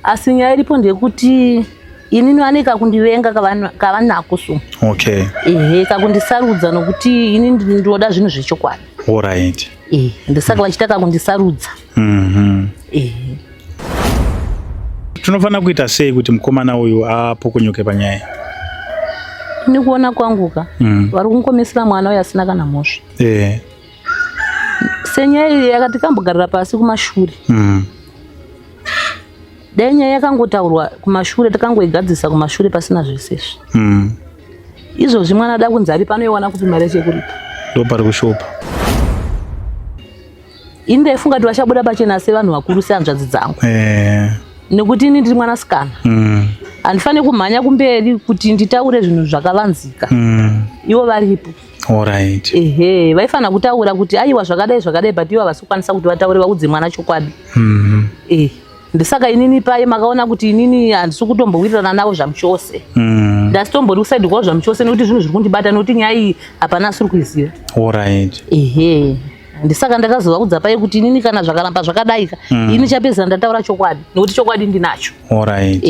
Asi nyaya iripo ndekuti inini vaneka kundivenga kavanako so. Okay. Kakundisarudza nokuti ini ndinoda zvinhu zvechokwadi. Alright. Ndisaka vachitaka kundisarudza. Tunofana kuita sei kuti mukomana uyu apukunyuke panyaya? Ini kuona kwanguka vari kungomesera mwana uyu asina kana mhosva. Senyaya iyi yakati kambogarira pasi kumashure. Dai nyaya yakangotaurwa kumashure takangoigadzisa kumashure pasina zvesezvo. Izvozvi mwana ada kunzi ari panoiwana kupi mari yechekuripa. Ndopari kushopa. Ini ndaifunga kuti vachabuda pachena sevanhu vakuru sehanzvadzi dzangu. Nekuti ini ndiri mwanasikana. Handifaniri kumhanya kumberi kuti nditaure zvinhu zvakavanzika. Ivo varipo. Alright. Vaifana kutaura kuti aiwa zvakadai but ivo havasi kukwanisa kuti vataure vaudze mwana chokwadi. Ndisaka inini paye makaona kuti inini handisi kutombowirirana navo zvamuchose. Ndasitombori kusaidi kwavo zvamuchose nekuti zvinhu zviri kundibata nekuti nyaya iyi hapana asiri kuiziva. Alright. Ndisaka ndakazovaudza paye kuti inini kana zvakaramba zvakadaika ini chapedzisira ndataura chokwadi nekuti chokwadi ndinacho. Alright.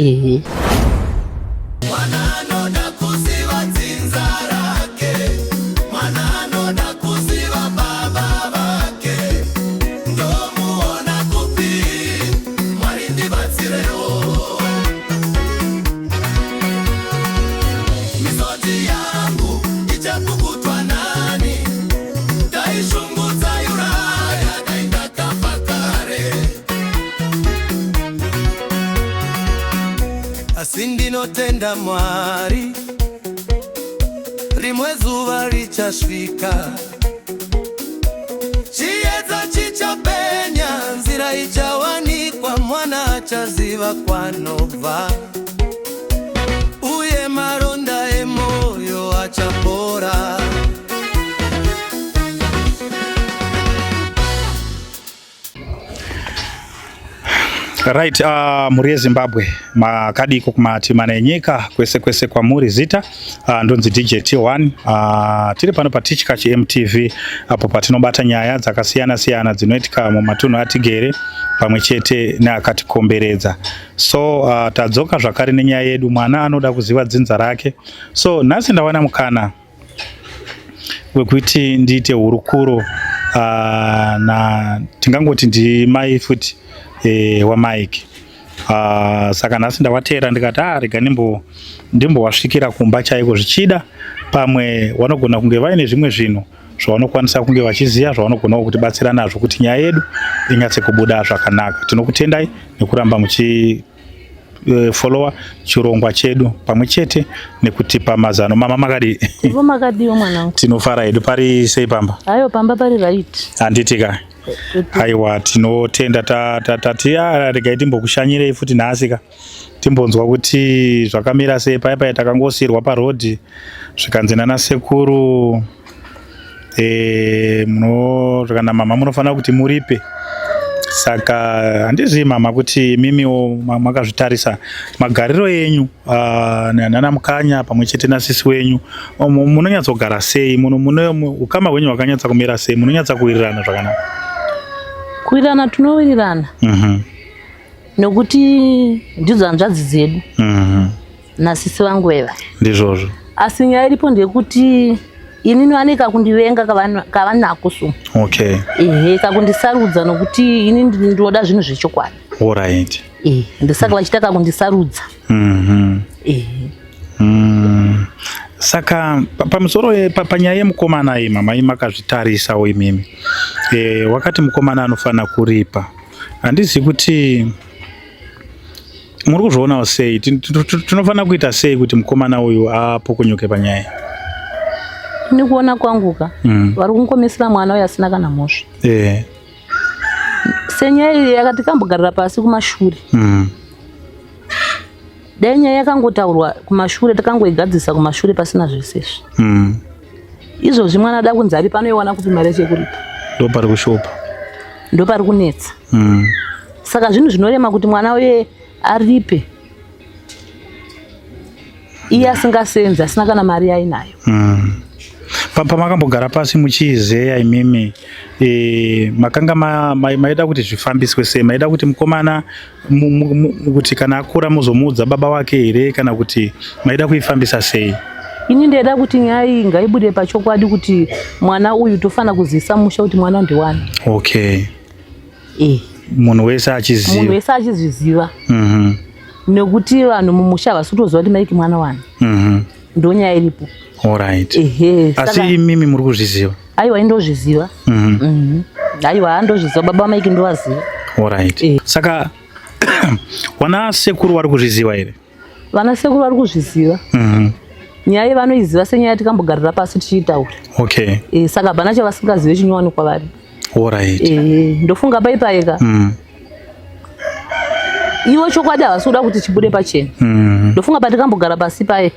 Sindinotenda Mwari rimwe zuva richasvika chiedza chichapenya nzira ichawanikwa mwana achaziva kwanobva uye maronda emoyo achapora. Right, muri yeZimbabwe makadiko kumati mana enyika kwese kwamuri zita ndonzi DJ T1. Tiri pano patichika MTV apo patinobata nyaya dzakasiyana dzinoitika mumatunhu atigere pamwe chete neakatikomberedza. So tadzoka zvakare nenyaya yedu mwana anoda kuziva dzinza rake. So nhasi ndawana mukana wekuti ndiite hurukuro na tingangoti ndimai futi wa Mike. Saka nhasi ndawatera ndikati rega ndimbowasvikira kumba chaiko zvichida pamwe vanogona kunge vaine zvimwe zvinhu zvavanokwanisa kunge vachiziva zvavanogona kutibatsira nazvo kuti nyaya yedu inyatse kubuda zvakanaka. Tinokutendai nekuramba muchi follower chirongwa chedu pamwe chete nekutipa mazano. Mama makadi? Ivo makadiwo mwanangu. Tinofara hedu pari sei pamba? Hayo pamba pari right. Handitika. Aiwa tinotenda tati rega timbokushanyirei futi nhasika timbonzwa kuti zvakamira sei paya takangosirwa parodhi zvikanzi nana sekuru kana mama munofanira kuti muripe. Saka handizivi mama kuti mimiwo makazvitarisa magariro enyu nana mukanya pamwe chete nasisi wenyu munonyatsogara sei, ukama hwenyu hwakanyatsa kumira sei, munonyatsa kuwirirana zvakanaka? Kuwirirana tinowirirana nokuti ndidzo hanzvadzi dzedu nasisi vangu veva ndizvozvo. Asi nyaya iripo ndekuti inini vaneka kundivenga kavanako so. Okay. Kakundisarudza nokuti ini ndinoda zvinhu zvechokwadi. Alright. Ndisaka vachitaka kundisarudza. Saka pamusoro panyaya yemukomana iyi mama makazvitarisawo imimi. Wakati mukomana anofana kuripa. Handizivi kuti muri kuzvionawo sei, tinofana kuita sei kuti mukomana uyu apukunyuke panyaya? Ini kuona kwanguka vari kungomesera mwana uyu asina kana mhosva. Senyaya iyi yakati kambogarira pasi kumashure. Dai nyaya yakangotaurwa kumashure takangoigadzisa kumashure pasina zvesezvo. Izvozvi mwana ada kunzi ari panoiwana kupi mari yechekuripa. Ndopari kushopa. Ndopari kunetsa. Saka zvinhu zvinorema kuti mwana uye aripe iye asingasenzi asina kana mari ainayo. Pamakambogara pasi muchizeya imimi makanga maida kuti zvifambiswe sei? Maida kuti mukomana kuti kana akura muzomuudza baba wake here kana kuti maida kuifambisa sei? Ini ndeda kuti nyaya iyi ngaibude pachokwadi kuti mwana uyu tofana kuzisa musha kuti mwana ndiwani. Okay. Munhu wese achiziva. Munhu wese achizviziva. Nekuti vanhu mumusha vasitoziva kuti maiki mwana wani. Ndo nyaya iripo. Alright. Asi imimi muri kuzviziva? Aiwa indozviziva. Aiwa ndozviziva, baba maiki ndovaziva. Alright. Saka wana sekuru vari kuzviziva here? Vana sekuru vari kuzviziva. Nyaya vanoiziva senyaya tikambogarira pasi tichiitaura. Okay. Saka hapana chavasingazive chinyowani kwavari. Alright. Ndofunga paipaika. Ivo chokwadi havasuda kuti chibude pachena. Ndofunga patikambogara pasi paye.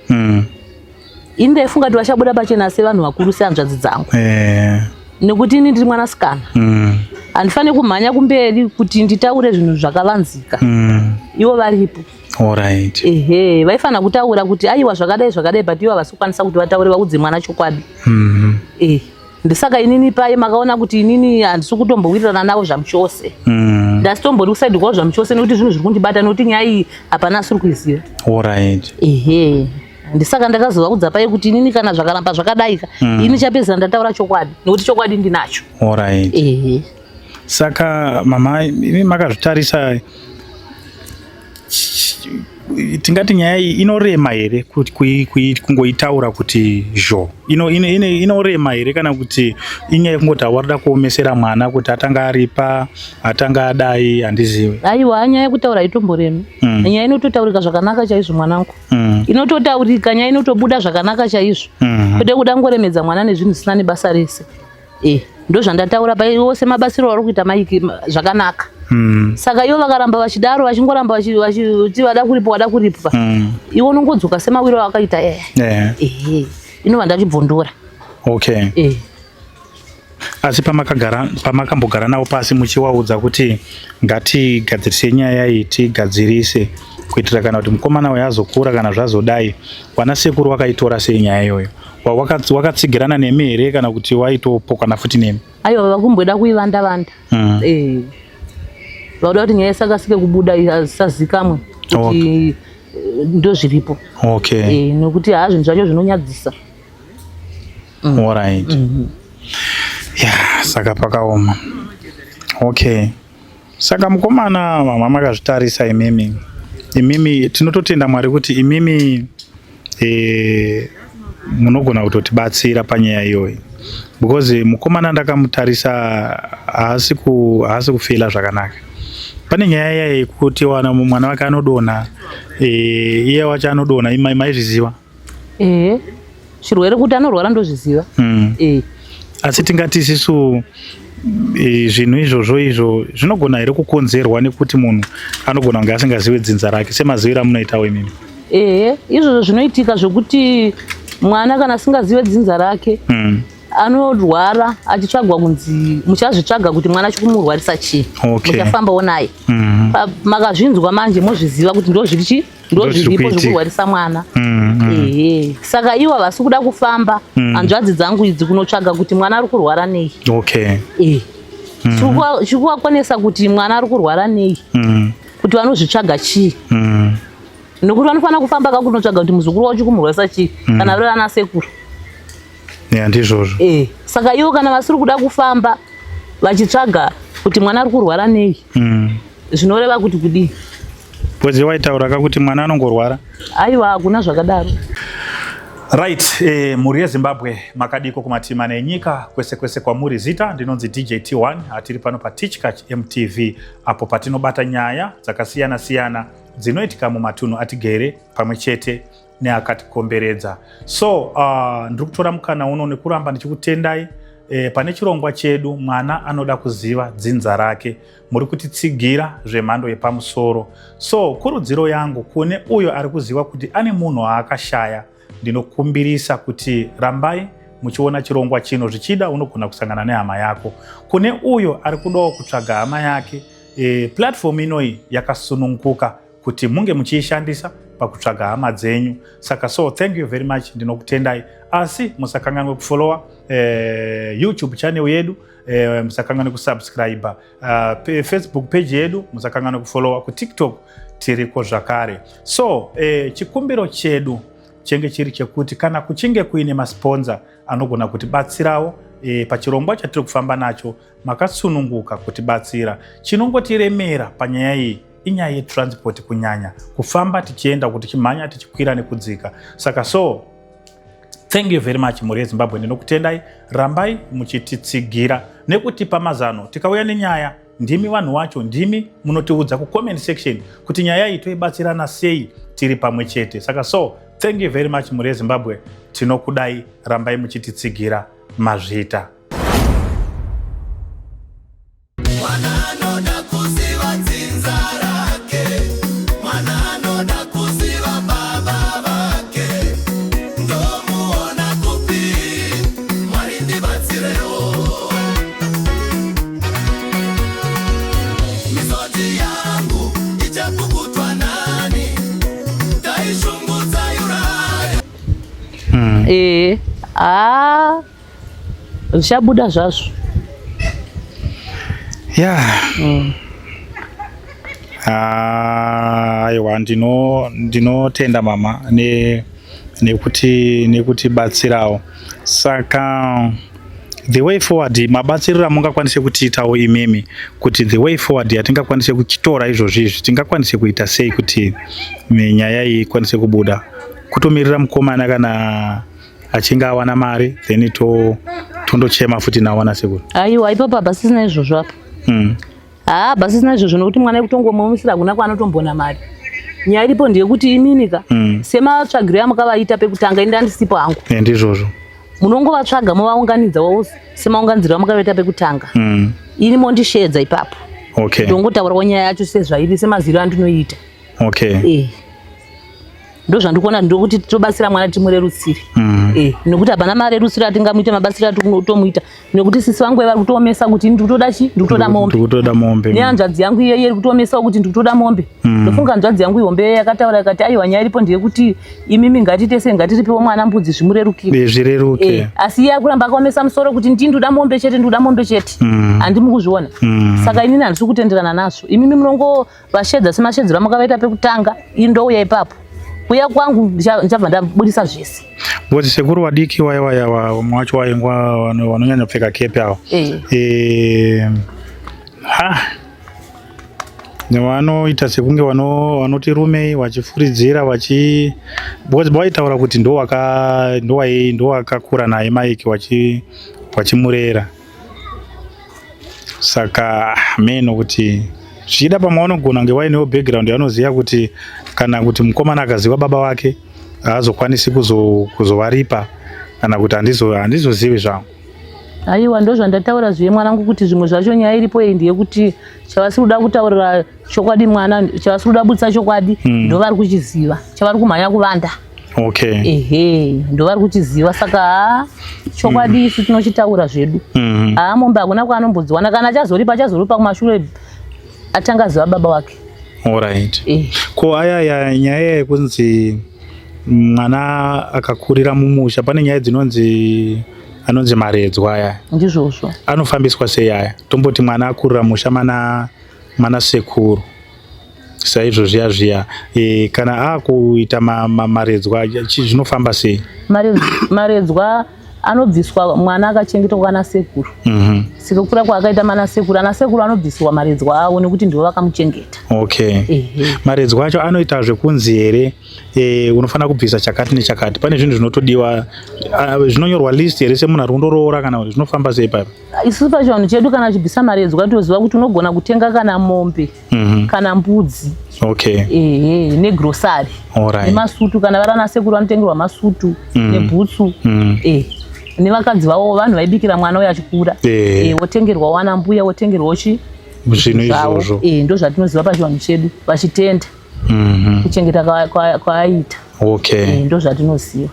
Ini ndaifunga kuti vachabuda pachena sevanhu vakuru sehanzvadzi dzangu. Nekuti ini ndiri mwanasikana. Handifani kumhanya kumberi kuti nditaure zvinhu zvakavanzika. Ivo varipo. Alright. Vaifana kutaura kuti aiwa zvakadai but ivo havasi kuti vataure vaudze mwana chokwadi. Ndisaka inini paye makaona kuti inini handisi kutombowirirana navo zvamuchose. Ndasitombori kusaidi kwavo zvamuchose nekuti zvinhu zviri kundibata nekuti nyaya iyi hapana asiri kuiziva. Alright. Ndisaka ndakazovaudza paye kuti inini kana zvakaramba zvakadaika ini chapedzera ndataura chokwadi nekuti chokwadi ndinacho. Alright. Saka mama imi makazvitarisa tingati nyaya iyi inorema here kungoitaura kuti zho inorema here kana kuti inyaya kungoti warida kuomesera mwana kuti atanga aripa atanga adai handizive? Aiwa nyaya yekutaura itomboremi. Nyaya inototaurika zvakanaka chaizvo mwanangu. Inototaurika nyaya inotobuda zvakanaka chaizvo. Kwete kuda ngoremedza mwana nezvinhu zvisina nebasa rese. Ndozvandataura paye wose mabasiro vari kuita maiki zvakanaka. Saka ivo vakaramba vachidaro vachingoramba vachiti vada kuripwa. Ivo unongodzoka semawiro akaita inova ndachibvondora. Okay. Asi pamakambogara navo pasi muchivaudza kuti ngatigadzirise nyaya iyi tigadzirise kuitira kana kuti mukomana uyu azokura kana zvazodai, wana sekuru wakaitora sei nyaya iyoyo? Wakatsigirana nemi here kana kuti waitopokana futi nemi? Aiwa vakumboda kuivanda-vanda. Vauda kuti nyaya isakasike kubuda isazikamwe kuti ndozviripo. Okay. Nekuti zvinhu zvacho zvinonyadzisa. Alright. Saka pakaoma. Okay. Saka mukomana mama makazvitarisa imimi tinototenda Mwari kuti imimi munogona kutotibatsira panyaya iyoyi. Because mukomana ndakamutarisa haasi kufila zvakanaka. Pane nyaya yekuti mwana wake anodonha, iye wacho anodonha, maizviziva? Chirwere kuti anorwara ndozviziva. Asi tingati isusu zvinhu izvozvo zvinogona here kukonzerwa nekuti munhu anogona kunge asingazive dzinza rake semaziviro amunoitawo imimi? Izvozvo zvinoitika zvokuti mwana kana asingazive dzinza rake anorwara achitsvagwa kunzi muchazvitsvaga kuti mwana chikumurwarisa chii. Muchafambawo naye. Makazvinzwa manje mozviziva kuti ndozviripo zvokurwarisa mwana. Saka ivo havasi kuda kufamba hanzvadzi dzangu idzi kunotsvaga kuti mwana ari kurwara nei. Chikuvakonesa kuti mwana ari kurwara nei kuti vanozvitsvaga chii. Nokuti vanofanira kufamba kakunotsvaga kuti muzukuru wavo chikumurwarisa chii kana viri vana sekuru. Ndizvozvo. Saka ivo kana vasiri kuda kufamba vachitsvaga kuti mwana ari kurwara nei zvinoreva kuti kudii? Bwedzi waitaura kuti mwana anongorwara? Aiwa hakuna zvakadaro. Right, muri yeZimbabwe makadiko kumatima nenyika kwese kwamuri zita ndinonzi DJ T1 atiri pano pa Teachcatch MTV apo patinobata nyaya dzakasiyana dzinoitika mumatunhu atigere pamwe chete neakatikomberedza. So ndiri kutora mukana uno nekuramba ndichikutendai pane chirongwa chedu mwana anoda kuziva dzinza rake. Muri kutitsigira zvemhando yepamusoro. So kurudziro yangu kune uyo ari kuziva kuti ane munhu waakashaya, ndinokumbirisa kuti rambai muchiona chirongwa chino, zvichida unogona kusangana nehama yako. Kune uyo ari kudawo kutsvaga hama yake, platform inoyi yakasununguka kuti munge muchiishandisa pakutsvaga hama dzenyu. Saka so thank you very much, ndinokutendai. Asi musakanganwe kufollowa YouTube channel yedu, musakanganwe kusubscribe Facebook page yedu, musakanganwe kufollowa ku TikTok tiriko zvakare. So chikumbiro chedu chenge chiri chekuti kana kuchinge kuine masponza anogona kutibatsirawo pachirongwa chatiri kufamba nacho, makatsununguka kutibatsira. Chinongotiremera panyaya iyi inyaya yetransport, kunyanya kufamba tichienda kuti chimhanya tichikwira nekudzika. Saka so thank you very much muri yeZimbabwe, ndinokutendai. Rambai muchititsigira nekutipa mazano. Tikauya nenyaya, ndimi vanhu wacho, ndimi munotiudza ku comment section kuti nyaya iyi toibatsirana sei tiri pamwe chete. Saka so thank you very much muri yeZimbabwe, tinokudai. Rambai muchititsigira, mazvita. Zvichabuda zvazvo. Aiwa, ndinotenda mama nekuti batsirawo. Saka the way forward, mabatsiriro amungakwanise kutiitawo imimi, kuti the way forward yatingakwanise kuchitora izvozvizvi tingakwanise kuita sei kuti nyaya iyi ikwanise kubuda. Kutomirira mukomana kana achinga awana mari then tondochema futi nawana sekuru. Aiwa, ipapo basisina izvozvo apa. Basisina izvozvo nokuti mwana kutongomumisira kuna kwaanotombona mari. Nyaya iripo ndeyekuti iminika sematsvagiro yamukavaita pekutanga indi handisipo hangu. Ndizvozvo. Munongovatsvaga movaunganidza semaunganidziro amukavaita pekutanga. Irimo ndishedza ipapo. Okay. Ndongotaurawo nyaya yacho sezvairi semaziro andinoita. Okay. Ndozvandikuona ndokuti tobatsira mwana timurerutsire. Nokuti hapana marerutsiro atingamuita mabatsiro atinomuita. Nokuti sisi vangu vari kutomesa kuti ndikutoda chi? Ndikutoda mombe. Ndikutoda mombe. Nehanzvadzi yangu iye iri kutomesa kuti ndikutoda mombe. Ndofunga hanzvadzi yangu ihombe yakataura ikati aiwa, nyaya iripo ndeyekuti imimi ngatitese ngatiripewo mwana mbudzi zvimurerukire. Zvireruke. Asi iye akuramba akaomesa musoro kuti ndindoda mombe chete, ndoda mombe chete. Handimukuzviona. Saka inini handisi kutenderana nazvo. Imimi munongovashedza semashedzero amukavaita pekutanga, indouya ipapo. Kuya kwangu ndichabva ndabudisa zvese. Kuti sekuru wadiki waya mwacho waingwa wanonyanya kupfeka kepi awo. Nevanoita sekunge vanoti rume vachifuridzira vaitaura kuti ndo wakakura naye Mike wachimurera. Saka meno kuti zvichida pamaunogona kunge wainewo background yanoziva kuti kana kuti mukomana akaziva baba wake haazokwanisi kuzovaripa kana kuti handizozivi zvangu. Aiwa, ndozvandataura zviye mwanangu kuti zvimwe zvacho nyaya iripo iyi ndeyekuti chavasi kuda kutaurira chokwadi mwana, chavasi kuda kubudisa chokwadi ndovari kuchiziva, chavari kumhanya kuvanda. Okay. Ndovari kuchiziva. Saka chokwadi isu tinochitaura zvedu. Mombe hakuna kwaanombodzowana, kana achazoripa kumashure atangaziva baba wake. Alright. Ko aya nyaya yekunzi mwana akakurira mumusha, pane nyaya anonzi maredzwa aya. Ndizvozvo. Anofambiswa sei aya? Tomboti mwana akurira musha mana sekuru. Saizvo zviya. Kana akuita maredzwa zvinofamba sei? Maredzwa anobviswa mwana akachengetwa kana sekuru. Sikukura kwaakaita mana sekuru, ana sekuru anobviswa maredzwa awo nekuti ndivo vakamuchengeta. Okay. Maredzwa acho anoita zvekunzi here unofana kubvisa chakati nechakati. Pane zvinhu zvinotodiwa, zvinonyorwa list here semunhu ari kundoroora kana kuti zvinofamba sei paipa? Isusu pachivanhu chedu kana uchibvisa maredzwa toziva kuti unogona kutenga kana mombe kana mbudzi. Okay. Negrosari. Nemasutu, kana vari ana sekuru vanotengerwa masutu nebhutsu. Nevakadzi vavo vanhu vaibikira mwana uyo achikura. Wotengerwa wana mbuya, wotengerwa zvinhu izvozvo. Ndozvatinoziva pachivanhu chedu vachitenda kuchengeta kwaaita. Okay. Ndozvatinoziva.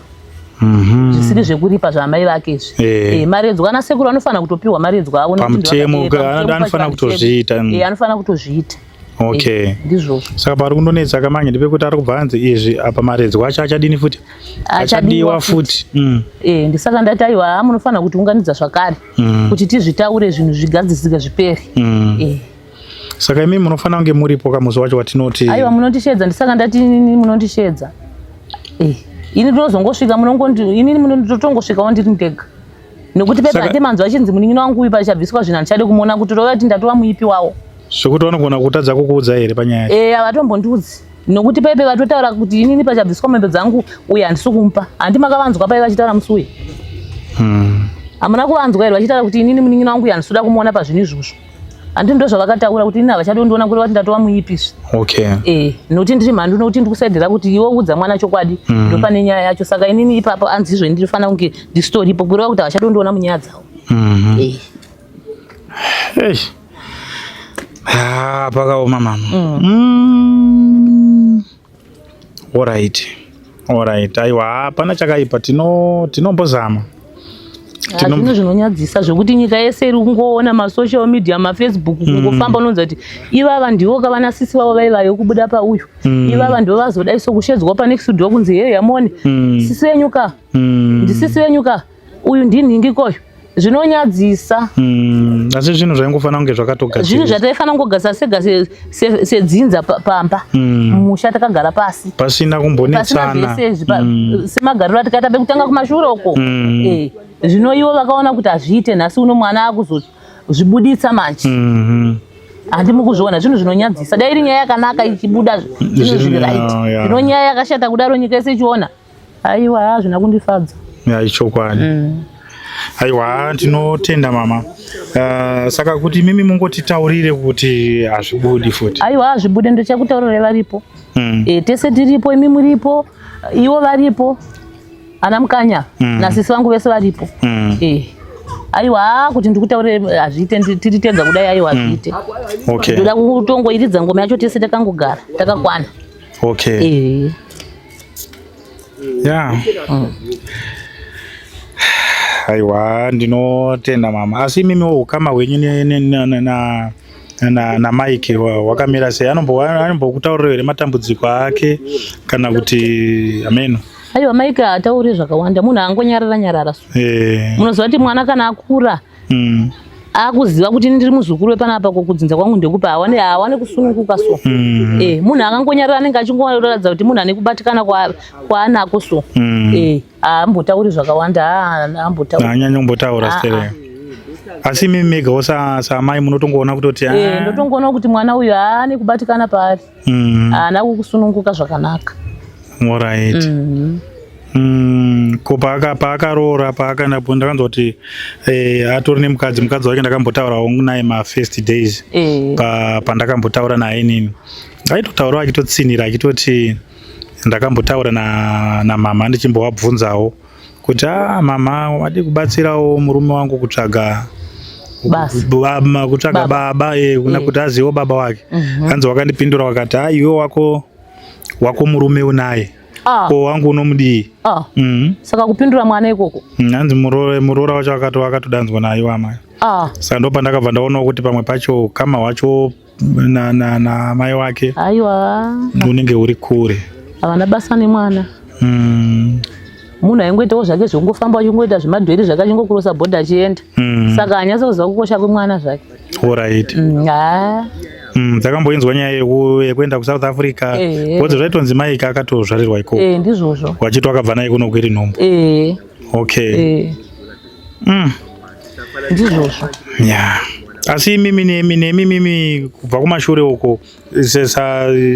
Zvisiri zvekuripa zvamai vake izvi. Maredzwa ana sekuru anofanira kutopiwa maredzwa avo pamutemo, anofanira kutozviita. Anofanira kutozviita. Okay. Ndizvozvo. Saka pari kundonetsa kamanye ndepekuti ari kubva anzi izvi apa maredzwa acho achadini futi? Achadiwa futi. Ndisaka ndati aiwa munofanira kuti unganidza zvakare kuti tizvitaure zvinhu zvigadzisika zvipere. Saka imi munofanira kunge muripo kamusi wacho watinoti aiwa munondishedza. Ndisaka ndati inini munondishedza. Ini ndinozongosvika inini munondotongosvikawo ndiri ndega. Nokuti pepa handimanzwa achinzi munin'ina wangu uyu pachabviswa zvinhu handichade kumuona kuti rova kuti ndatova muipi wawo. Zvekuti vanogona kutadza kukuudza here panyaya? Havatombondiudzi. Nokuti pepe vatotaura kuti inini pachabviswa mombe dzangu uyu handisi kumupa. Handi makavanzwa pai vachitaura musi uyu? Hamuna kuvanzwa here vachitaura kuti inini munin'ina wangu uyu handisi kuda kumuona pazvinhu izvozvo? Handi ndo zvavakataura kuti inini havachadondiona kuti ndatova muipizve. Nokuti ndiri mhandu nokuti ndikusaidhira kuti iwe udza mwana chokwadi ndopane nyaya yacho. Saka inini ipapo anzi izvo ndinofanira kunge ndisitoripo kureva kuti havachadondiona munyaya dzavo. Pakaoma mama. Alright. Aiwa hapana chakaipa, tinombozama. Zvinhu zvinonyadzisa zvokuti nyika yese iri kungoona masocial media, mafacebook kungofamba unonzi kuti ivava ndivo kavana sisi vavo vaivayo kubuda pauyu. Ivava ndivo vazodai sokushedzwa pane studio kunzi hey yamone sisi venyuka ndisisi venyuka uyu ndinhingikoyo. Zvinonyadzisa. Asi zvinhu zvaingofanira kunge zvakatogadzirwa. Zvinhu zvataifana kungogadzira sedzinza pamba. Musha takagara pasi. Pasina kumbonetsana. Semagariro atikaita bekutanga kumashure uko. Zvino ivo vakaona kuti hazviite nhasi uno mwana akuzozvibuditsa manje. Handi mukuzviona zvinhu zvinonyadzisa. Dai iri nyaya yakanaka ichibuda zvinhu zviri right. Zvino nyaya yakashata kudaro nyika yese ichiona. Aiwa hazvina kundifadza. Ichokwadi. Aiwa tinotenda mama. Saka kuti mimi mungotitaurire kuti hazvibudi futi. Aiwa hazvibude ndichakutaurira varipo. Tese tiripo, imi muripo, ivo varipo. Ana mukanya nasisi vangu vese varipo. Aiwa kuti ndikutaurire hazviite tiri tega kudai aiwa hazviite. Ndoda kutongoiridza ngoma yacho tese takangogara takakwana. Aiwa ndinotenda mama. Asi mimi ukama hwenyu na Mike wakamira sei? Anombokutaurira here matambudziko ake kana kuti ameno? Aiwa Mike hatauri zvakawanda, munhu angonyarara. Munoziva kuti mwana kana akura akuziva kuti ndiri muzukuru wepanapa kukudzinza kwangu ndekupa hawane kusununguka so. Munhu akangonyarara anenge achingoratidza kuti munhu ane kubatikana kwaanako so. Haambotauri zvakawanda, haambotauri. Haanyanya kumbotaura stere. Asi mimi megawo samai munotongoona kutoti ndotongoona kuti mwana uyu haane kubatikana paari. Haana kusununguka zvakanaka. Alright. Ko paakaroora paakanapo ndakanzwa kuti atori nemukadzi wake ndakambotaurawo naye ma-first days pandakambotaura naye inini. Aitotaurawo achitotsinira achitoti ndakambotaura na mama ndichimbovabvunzawo kuti mama wadi kubatsirawo murume wangu kutsvaga baba kuna kuti azivewo baba wake. Hanzi wakandipindura wakati iwe wako murume unaye. Ko wangu unomudii. Saka kupindura mwana ikoko. Hanzi muroora wacho akatodanzwa naye wamai. Saka ndo pandakabva ndaonawo kuti pamwe pacho kama wacho na mai wake unenge uri kure. Havana basa nemwana. Munhu aingoitawo zvake zvongofamba achingoita zvemadhweri zvake achingokurosa bhodha achienda. Saka hanyasa kuziva kukosha kwemwana zvake. Alright. Dzakamboinzwa nyaya yekuenda kuSouth Africa. Bhodzi zvaitonzi Mike akatozvarirwa ikoko. Ndizvozvo. Wachiti wakabva naye kuno kwiri nhombo. Ndizvozvo. Asi mimi kubva kumashure uko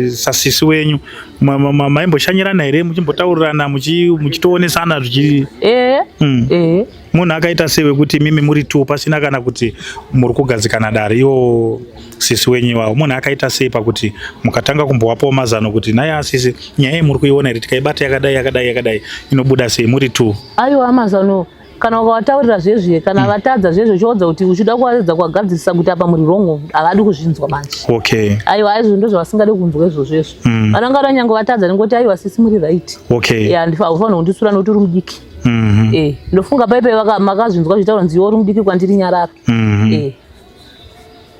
sasisi wenyu maimboshanyirana here muchimbotaurirana muchitoonesana zvichi? Munhu akaita sewe kuti mimi muri tu pasina kana kuti muri kugadzikana dare iwo sisi wenyu iwawo, munhu akaita sei pakuti mukatanga kumbowapawo mazano kuti naye asisi nyaya muri kuiona here tikaibata yakadai inobuda sei muri tu? Aiwa mazano kana ukavataurira zvezve kana vatadza zvezve chodza kuti uchida kuvaredza kuwagadzirisa kuti apa muri rongo havadi kuzvinzwa manje. Aiwa izvo ndo zvavasingade kunzwa izvozvezvo. Vananga vanyange vatadza ningoti aiwa sisi muri right. Haufanira kundisura nokuti uri mudiki. Ndofunga paipai makazvinzwa zvitaura nzi iwe uri mudiki kwandiri nyarara.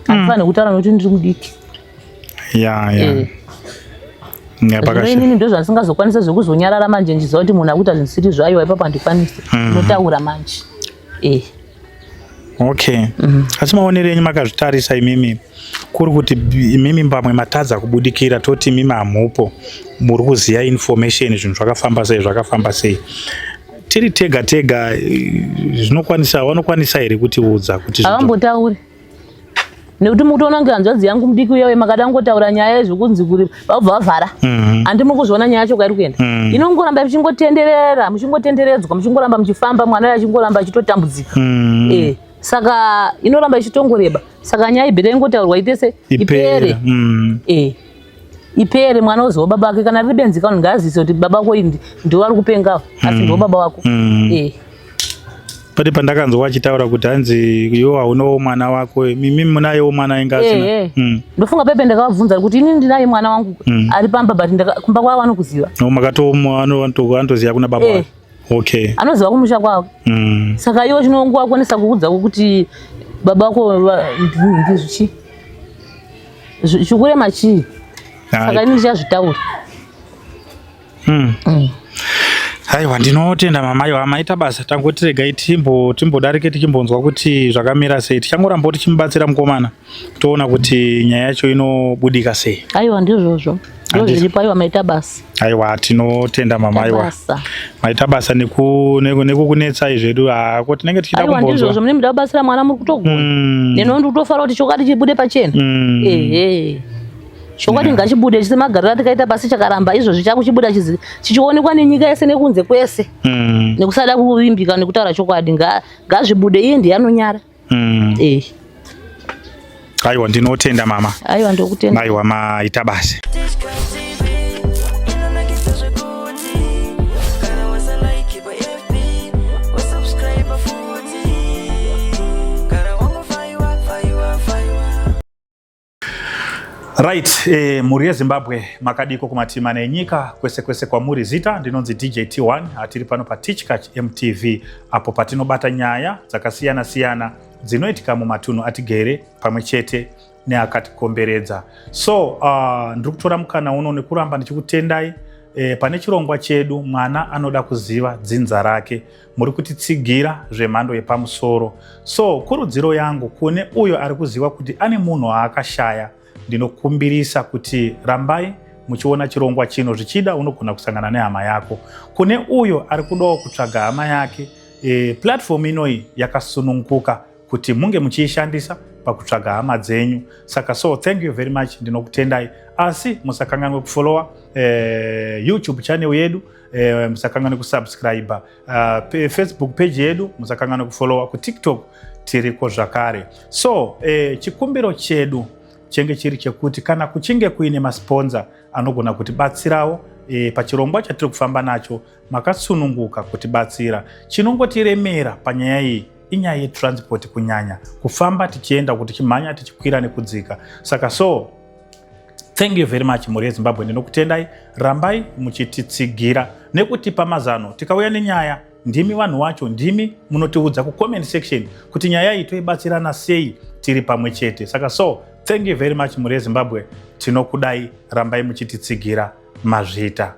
Handifanira kutaura nokuti ndiri mudiki. Inini ndo zvandisingazokwanisa zvekuzonyarara manje nchiziva kuti munhu akuita zvisiri zvayo ipapo handikwanisi notaura manje. Okay. Asi maonero enyu makazvitarisa imimi kuri kuti imimi pamwe matadza kubudikira toti imimi hamupo muri kuziya information zvinhu zvakafamba sei tiri tega tega vanokwanisa here kutiudza kuti havambotauri nekuti mutoona kunge hanzvadzi yangu mudiki uyawe makadangotaura nyaya yezvekunzi kuri vabva vavhara handimo kuzviona nyaya yacho kwairi kuenda inongoramba muchingotenderera muchingotenderedzwa muchingoramba muchifamba mwana achingoramba achitotambudzika saka inoramba ichitongoreba saka nyaya ibhira ingotaurwa itese ipere ipere mwana oziva baba wake kana riri benzi kano ngaazise kuti baba wako ndiwo ari kupengawo asi ndiwo baba wako pati pandakanzwa achitaura kuti hanzi iwo haunowo mwana wako mimi munayewo mwana ainga asina ndofunga pepe ndakavabvunza kuti ini ndinaye mwana wangu ari pamba but kumba kwavo anokuziva makatoandoziva kuna baba wake okay anoziva kumusha kwavo saka iwo chinongo akwanisa kuudza kuti baba wako ndizvichi chikurema chii saka ini ndichazvitaura aiwa ndinotenda mamaiwa maita basa tangotiregai timbodarike tichimbonzwa kuti zvakamira sei tichangoramba tichimubatsira mukomana toona kuti nyaya yacho inobudika sei. Aiwa ndizvozvo ndozviripo aiwa maita basa. Aiwa tinotenda mamaiwa maita basa nekukunetsai zvedu hako tinenge tichida kumbonzwa. Aiwa ndizvozvo mune muda kubatsira mwana muri kutogona neno ndikutofara kuti chokwadi chibude pachena chokwadi ngachibude chisemagarira tikaita basi chakaramba izvozvi chakuchibuda chichionekwa nenyika yese nekunze kwese nekusada kuvimbika nekutaura chokwadi ngazvibude iye ndiye anonyara. Aiwa ndinotenda mama. Aiwa ndokutenda. Aiwa maita basa. Right, muri yeZimbabwe makadiko kumatima nenyika kwese kwamuri zita ndinonzi DJ T1 atiri pano pa Teachcatch MTV apo patinobata nyaya dzakasiyana dzinoitika mumatunhu atigere pamwe chete neakatikomberedza. So ndiri kutora mukana uno nekuramba ndichikutendai pane chirongwa chedu mwana anoda kuziva dzinza rake muri kutitsigira zvemhando yepamusoro. So kurudziro yangu kune uyo ari kuziva kuti ane munhu aakashaya ndinokumbirisa kuti rambai muchiona chirongwa chino zvichida unogona kusangana nehama yako. Kune uyo ari kudawo kutsvaga hama yake platform inoi yakasununguka kuti munge muchiishandisa pakutsvaga hama dzenyu. Saka so thank you very much ndinokutendai asi musakanganwe kufollowa YouTube channel yedu musakanganwe kusubscribe Facebook page yedu musakanganwe kufollowa ku TikTok tiriko zvakare. So chikumbiro chedu chenge chiri chekuti kana kuchinge kuine masponza anogona kutibatsirawo pachirongwa chatiri kufamba nacho makasununguka kutibatsira. Chinongotiremera panyaya iyi inyaya yetransport kunyanya kufamba tichienda kuti chimhanya tichikwira nekudzika. Saka so thank you very much muri yeZimbabwe ndinokutendai rambai muchititsigira nekutipa mazano tikauya nenyaya ndimi vanhu vacho ndimi munotiudza ku comment section kuti nyaya iyi toibatsirana sei tiri pamwe chete. Saka so thank you very much muri yeZimbabwe tinokudai rambai muchititsigira mazvita.